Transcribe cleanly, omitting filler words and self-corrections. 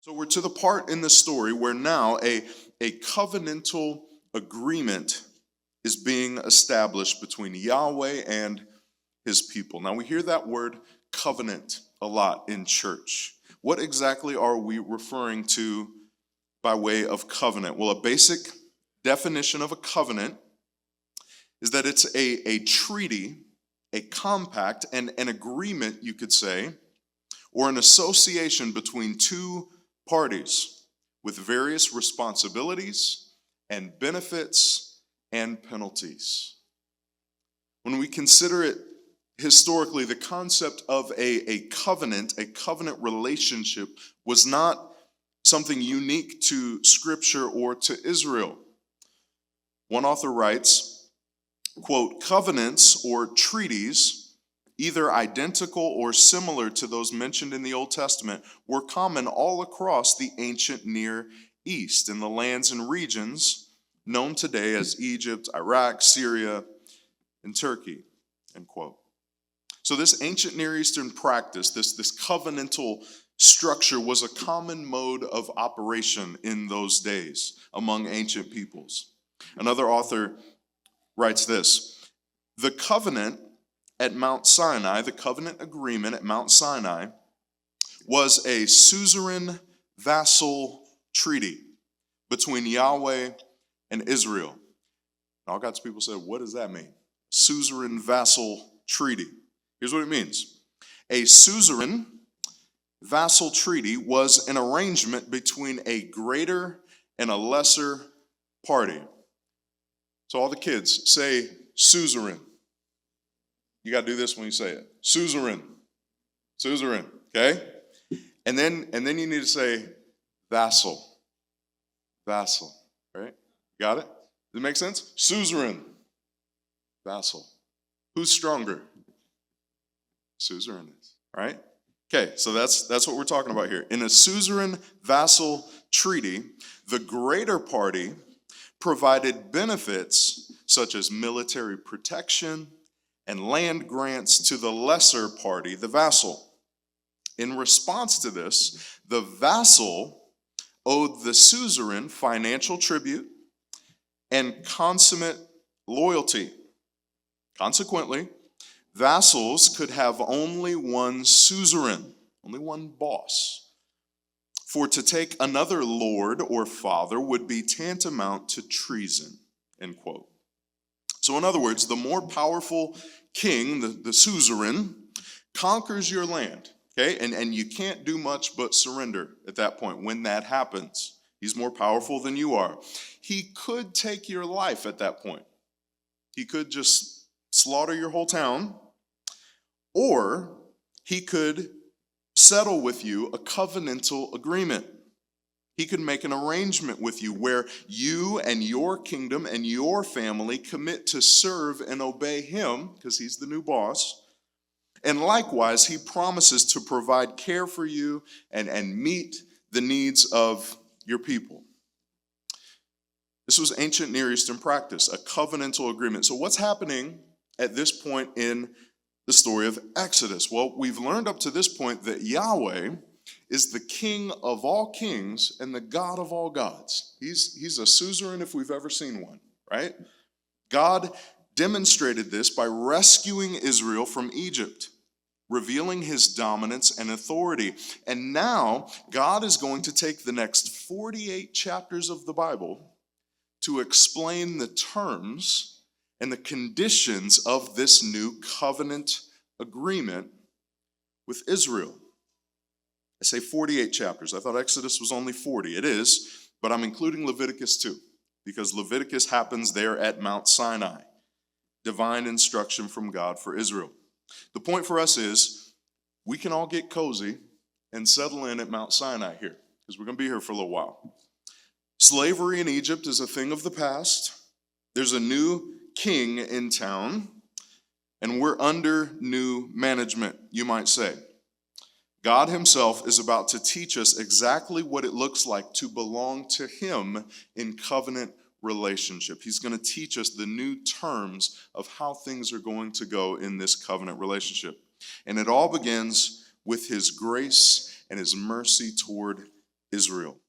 So we're to the part in the story where now a covenantal agreement is being established between Yahweh and his people. Now we hear that word covenant a lot in church. What exactly are we referring to by way of covenant? Well, a basic definition of a covenant is that it's a treaty, a compact, and an agreement, you could say, or an association between two parties with various responsibilities and benefits and penalties. When we consider it historically, the concept of a covenant relationship, was not something unique to Scripture or to Israel. One author writes, quote, "Covenants or treaties, either identical or similar to those mentioned in the Old Testament, were common all across the ancient Near East, in the lands and regions known today as Egypt, Iraq, Syria, and Turkey," end quote. So this ancient Near Eastern practice, this covenantal structure, was a common mode of operation in those days among ancient peoples. Another author writes this: "The covenant at Mount Sinai, the covenant agreement at Mount Sinai, was a suzerain vassal treaty between Yahweh and Israel." And all God's people said, what does that mean? Suzerain vassal treaty. Here's what it means. A suzerain vassal treaty was an arrangement between a greater and a lesser party. So all the kids say suzerain. You got to do this when you say it. Suzerain. Suzerain, okay? And then you need to say vassal. Vassal, right? Got it? Does it make sense? Suzerain. Vassal. Who's stronger? Suzerain is, right? Okay, so that's what we're talking about here. In a suzerain vassal treaty, the greater party provided benefits such as military protection and land grants to the lesser party, the vassal. In response to this, the vassal owed the suzerain financial tribute and consummate loyalty. Consequently, vassals could have only one suzerain, only one boss. For to take another lord or father would be tantamount to treason, end quote. So in other words, the more powerful king, the suzerain, conquers your land, okay? And you can't do much but surrender at that point when that happens. He's more powerful than you are. He could take your life at that point. He could just slaughter your whole town, or he could settle with you a covenantal agreement. He could make an arrangement with you where you and your kingdom and your family commit to serve and obey him, because he's the new boss. And likewise, he promises to provide care for you and meet the needs of your people. This was ancient Near Eastern practice, a covenantal agreement. So what's happening at this point in the story of Exodus? Well, we've learned up to this point that Yahweh is the King of all kings and the God of all gods. He's a suzerain if we've ever seen one, right? God demonstrated this by rescuing Israel from Egypt, revealing his dominance and authority. And now God is going to take the next 48 chapters of the Bible to explain the terms and the conditions of this new covenant agreement with Israel. I say 48 chapters. I thought Exodus was only 40. It is, but I'm including Leviticus too, because Leviticus happens there at Mount Sinai. Divine instruction from God for Israel. The point for us is we can all get cozy and settle in at Mount Sinai here, because we're going to be here for a little while. Slavery in Egypt is a thing of the past. There's a new king in town, and we're under new management, you might say. God himself is about to teach us exactly what it looks like to belong to him in covenant relationship. He's going to teach us the new terms of how things are going to go in this covenant relationship. And it all begins with his grace and his mercy toward Israel.